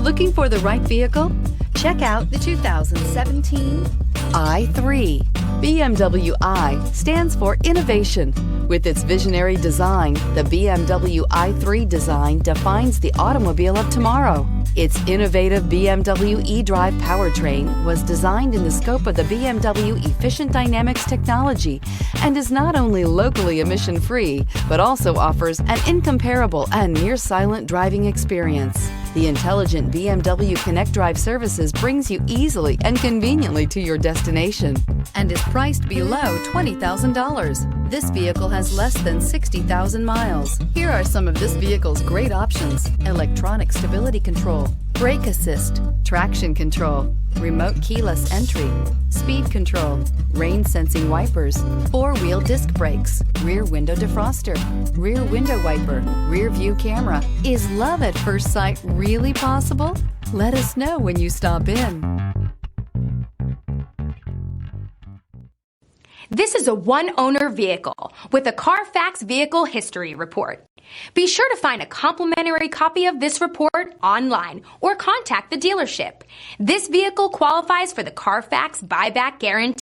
Looking for the right vehicle? Check out the 2017 i3. BMW i stands for innovation. With its visionary design, the BMW i3 design defines the automobile of tomorrow. Its innovative BMW eDrive powertrain was designed in the scope of the BMW Efficient Dynamics technology and is not only locally emission-free, but also offers an incomparable and near-silent driving experience. The intelligent BMW Connect Drive services brings you easily and conveniently to your destination and is priced below $20,000. This vehicle has less than 60,000 miles. Here are some of this vehicle's great options: electronic stability control, brake assist, traction control, remote keyless entry, speed control, rain sensing wipers, four-wheel disc brakes, rear window defroster, rear window wiper, rear view camera. Is love at first sight really possible? Let us know when you stop in. This is a one-owner vehicle with a Carfax Vehicle History Report. Be sure to find a complimentary copy of this report online or contact the dealership. This vehicle qualifies for the Carfax Buyback Guarantee.